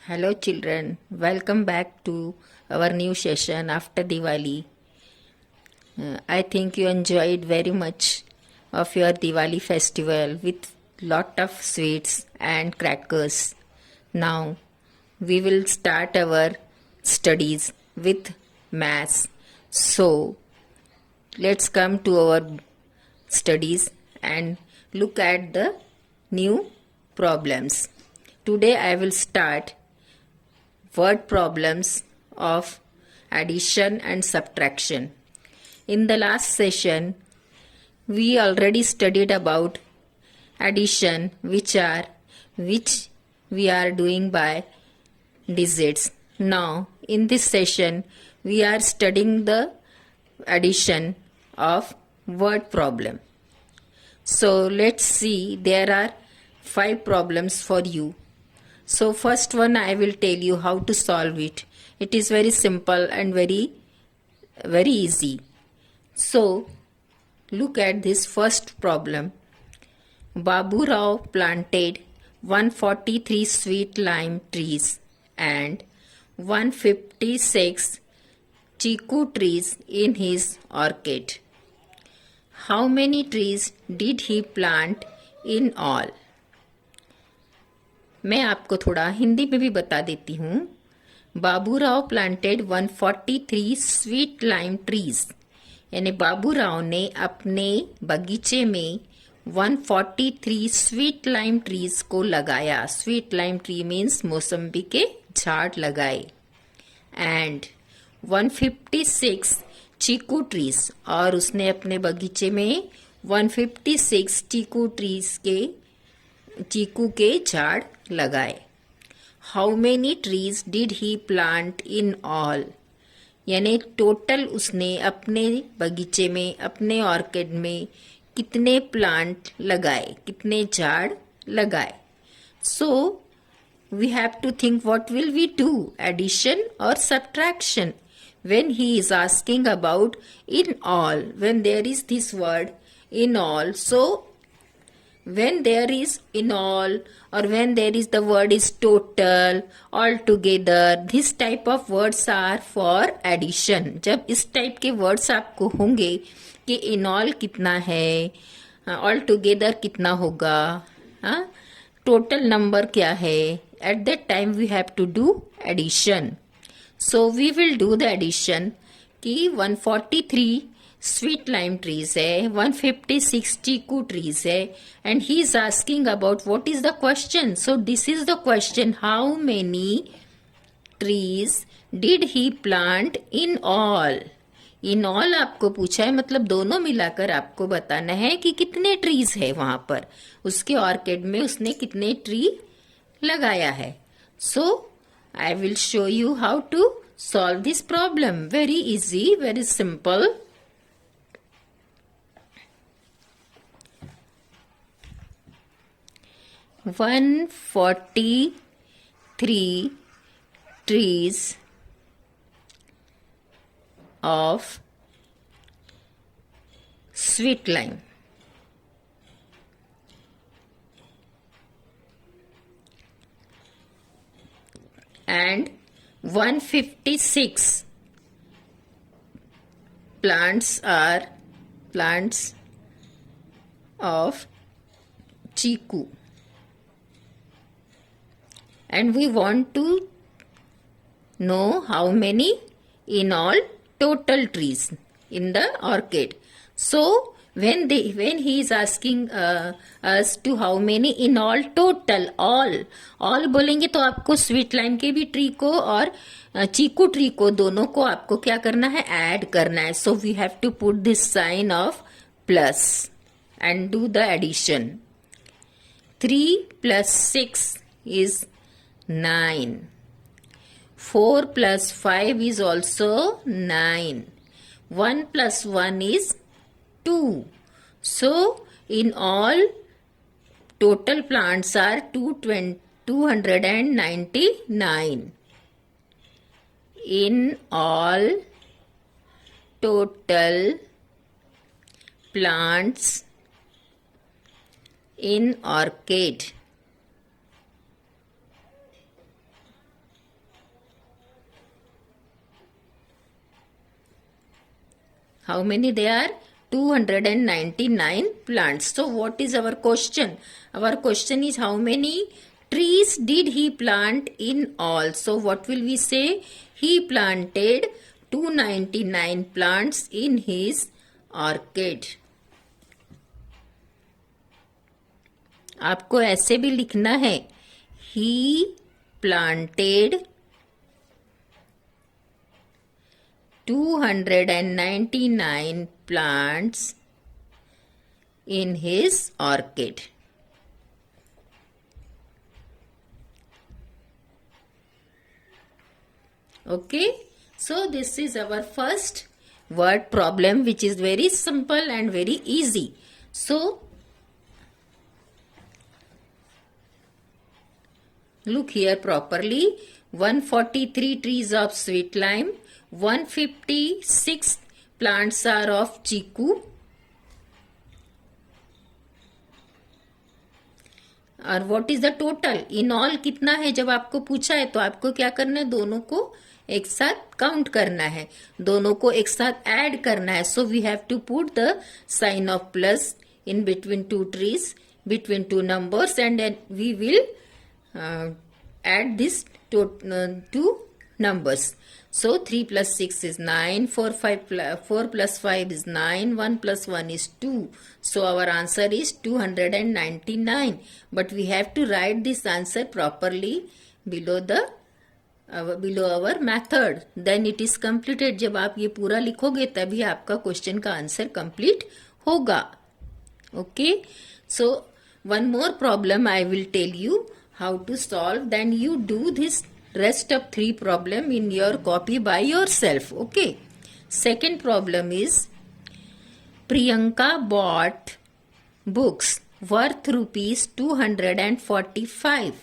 Hello, children. Welcome back to our new session after Diwali. I think you enjoyed very much of your Diwali festival with lot of sweets and crackers. Now, we will start our studies with maths. So, let's come to our studies and look at the new problems. Today, I will start word problems of addition and subtraction. In the last session, we already studied about addition, which we are doing by digits. Now, in this session, we are studying the addition of word problem. So, let's see, there are 5 problems for you. So first one I will tell you how to solve it. It is very simple and very easy. So look at this first problem. Babu Rao planted 143 sweet lime trees and 156 chiku trees in his orchard. How many trees did he plant in all? मैं आपको थोड़ा हिंदी में भी बता देती हूँ. Babu Rao planted 143 sweet lime trees, यानी बाबू राव ने अपने बगीचे में 143 स्वीट लाइम ट्रीज को लगाया. स्वीट लाइम ट्री मीन्स मौसम्बी के झाड़ लगाए. एंड 156 चीकू ट्रीज, और उसने अपने बगीचे में 156 चीकू के झाड़ लगाए. How many trees did he plant in all, यानी टोटल उसने अपने बगीचे में, अपने ऑर्किड में कितने प्लांट लगाए, कितने झाड़ लगाए. So we have to think what will we do, addition और subtraction. when he is asking about in all, when there is this word in all, so when there is in all or when there is the word is total, altogether, this type of words are for addition. जब इस type के words आपको होंगे कि in all कितना है, altogether कितना होगा, total number क्या है, at that time we have to do addition. So we will do the addition कि 143 स्वीट लाइम ट्रीज है, 156 चीकू ट्रीज है, and he is asking about what is the question. So this is the question, how many trees did he plant in all. In all आपको पूछा है, मतलब दोनों मिलाकर आपको बताना है कि कितने ट्रीज है वहां पर, उसके ऑर्किड में उसने कितने ट्री लगाया है. So I will show you how to solve this problem. Very easy, very simple. 143 trees of sweet lime and 156 plants of chiku, and we want to know how many in all total trees in the orchid. So when he is asking us to how many in all total, all बोलेंगे तो आपको sweet lime के भी tree को और चीकू tree को, दोनों को आपको क्या करना है, ऐड करना है. So we have to put this sign of plus and do the addition. 3 plus 6 is 9. 4 plus 5 is also 9. 1 plus 1 is 2. So, in all, total plants are 299. In all, total plants in orchid How many they are? 299 plants. So what is our question? Our question is how many trees did he plant in all? So what will we say? He planted 299 plants in his orchid. आपको ऐसे भी लिखना है, he planted 299 plants in his orchid. Okay, so this is our first word problem, which is very simple and very easy. So look here properly. 143 trees of sweet lime, 156 plants are of चीकू, और what is the total in all कितना है? जब आपको पूछा है तो आपको क्या करना है? दोनों को एक साथ काउंट करना है, दोनों को एक साथ ऐड करना है. So we have to put the sign of plus in between two trees, between two numbers, and we will add this two numbers. So 3 plus 6 is 9, 4 plus 5 is 9, 1 plus 1 is 2. So our answer is 299. But we have to write this answer properly below our method. Then it is completed. जब आप ये पूरा लिखोगे तभी आपका question का answer complete होगा. Okay. So one more problem I will tell you how to solve. Then you do this rest of 3 problem in your copy by yourself. Okay. Second problem is Priyanka bought books worth rupees 245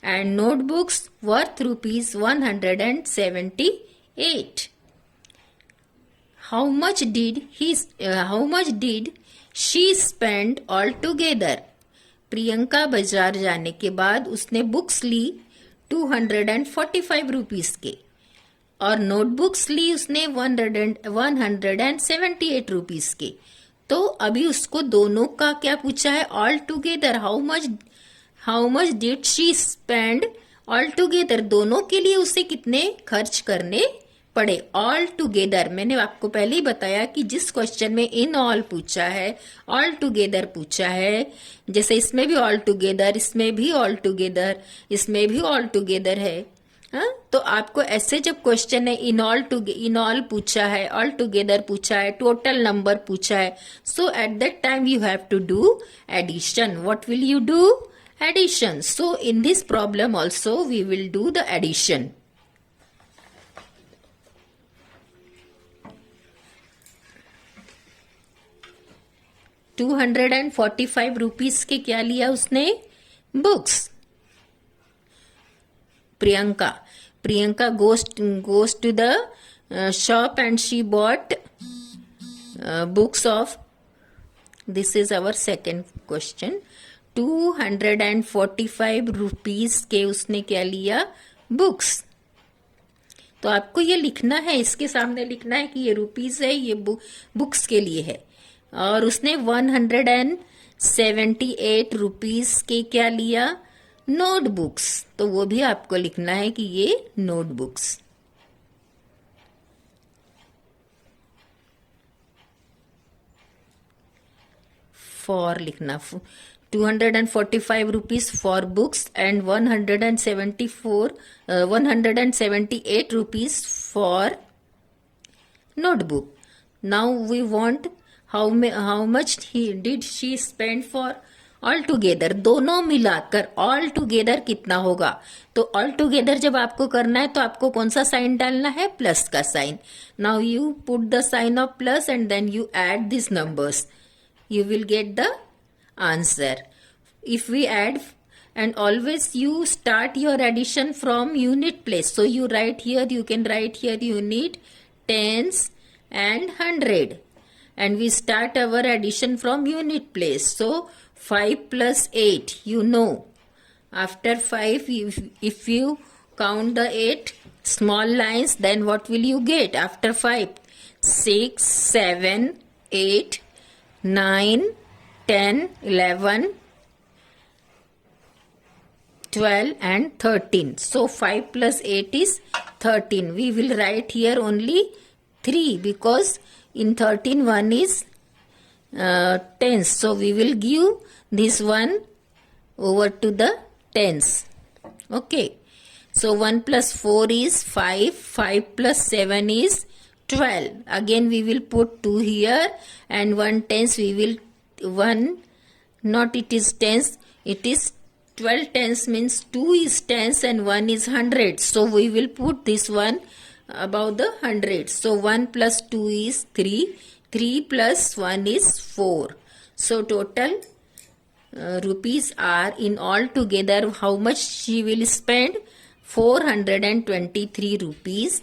and notebooks worth rupees 178. How much did she spend altogether? Priyanka बाजार जाने के बाद उसने books ली 245 rupees के, और notebooks ली उसने 178 rupees के. तो अभी उसको दोनों का क्या पूछा है? All together how much did she spend all together, दोनों के लिए उसे कितने खर्च करने पड़े. ऑल टुगेदर मैंने आपको पहले ही बताया कि जिस क्वेश्चन में इन ऑल पूछा है, ऑल टुगेदर पूछा है, जैसे इसमें भी ऑल टुगेदर, इसमें भी ऑल टुगेदर, इसमें भी ऑल टुगेदर है. तो आपको ऐसे जब क्वेश्चन है इन ऑल पूछा है, ऑल टुगेदर पूछा है, टोटल नंबर पूछा है, so at that time you have to do addition. What will you do? Addition. So in this problem also we will do the addition. 245 rupees के क्या लिया उसने? Books. Priyanka goes to the shop and she bought books of, this is our second question, 245 rupees के उसने क्या लिया? Books. तो आपको ये लिखना है, इसके सामने लिखना है कि ये रुपीस है, ये बुक्स के लिए है. और उसने 178 रुपीस के क्या लिया? नोटबुक्स. तो वो भी आपको लिखना है कि ये नोटबुक्स. फॉर लिखना, 245 rupees for books and 178 rupees for notebook. Now we want how much did she spend for all together. दोनों मिलाकर ऑल टुगेदर कितना होगा. तो ऑल टुगेदर जब आपको करना है तो आपको कौन सा साइन डालना है? प्लस का sign. Now you put the sign of plus and then you add this numbers. You will get the answer. If we add, and always you start your addition from unit place. So you write here, you can write here unit, tens and 100. And we start our addition from unit place. So 5 plus 8, you know. After 5, if you count the 8 small lines, then what will you get after 5? 6, 7, 8, 9, 10, 11, 12 and 13. So 5 plus 8 is 13. We will write here only 3 because in 13 1 is tens. So we will give this one over to the tens. Okay. So 1 plus 4 is 5. 5 plus 7 is 12. Again we will put 2 here and 1 tens we will 1, not it is tens, it is 12 tens means 2 is tens and 1 is 100. So we will put this one above the 100. So 1 plus 2 is 3. 3 plus 1 is 4. So total rupees are in all together how much she will spend? 423 rupees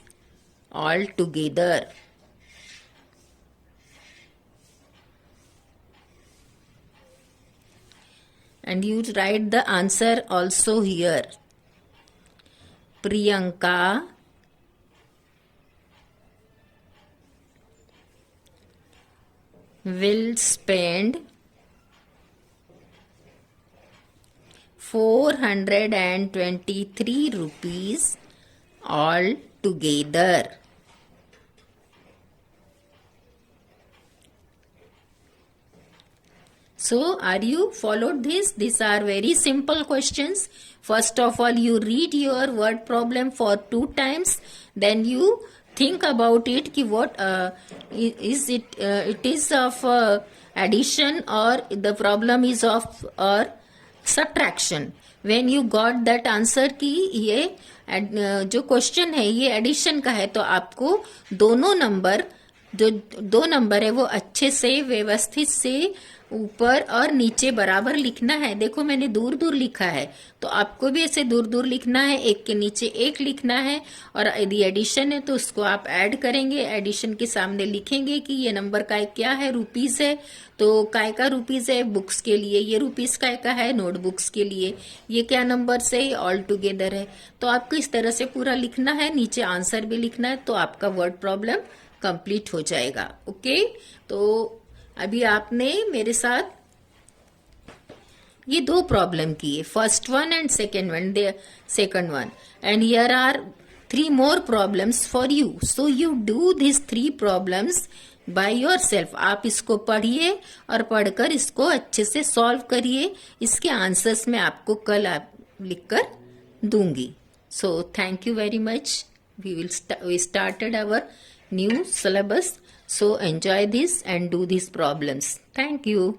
all together. And you write the answer also here. Priyanka will spend 423 rupees all together. So, are you followed this? These are very simple questions. First of all, you read your word problem for 2 times. Then you think about it. Ki what is it? It is of addition or the problem is of or subtraction. When you got that answer कि ये जो question है ये addition का है तो आपको दोनों नंबर जो 2 नंबर है वो अच्छे से व्यवस्थित से ऊपर और नीचे बराबर लिखना है. देखो मैंने दूर दूर लिखा है तो आपको भी ऐसे दूर दूर लिखना है. एक के नीचे एक लिखना है और यदि एडिशन है तो उसको आप ऐड करेंगे. एडिशन के सामने लिखेंगे कि ये नंबर का क्या है, रुपीस है तो काय का रुपीस है, बुक्स के लिए ये रुपीस काय का है, नोटबुक्स के लिए ये क्या नंबर से ऑल टुगेदर है. तो आपको इस तरह से पूरा लिखना है, नीचे आंसर भी लिखना है तो आपका वर्ड प्रॉब्लम कंप्लीट हो जाएगा. ओके. तो अभी आपने मेरे साथ ये 2 प्रॉब्लम किए, first one and second one and here are 3 more problems for you. So you do these 3 problems by yourself. आप इसको पढ़िए और पढ़कर इसको अच्छे से सॉल्व करिए. इसके आंसर्स मैं आपको कल लिख कर दूंगी. So thank you very much. We started our new syllabus. So enjoy this and do these problems. Thank you.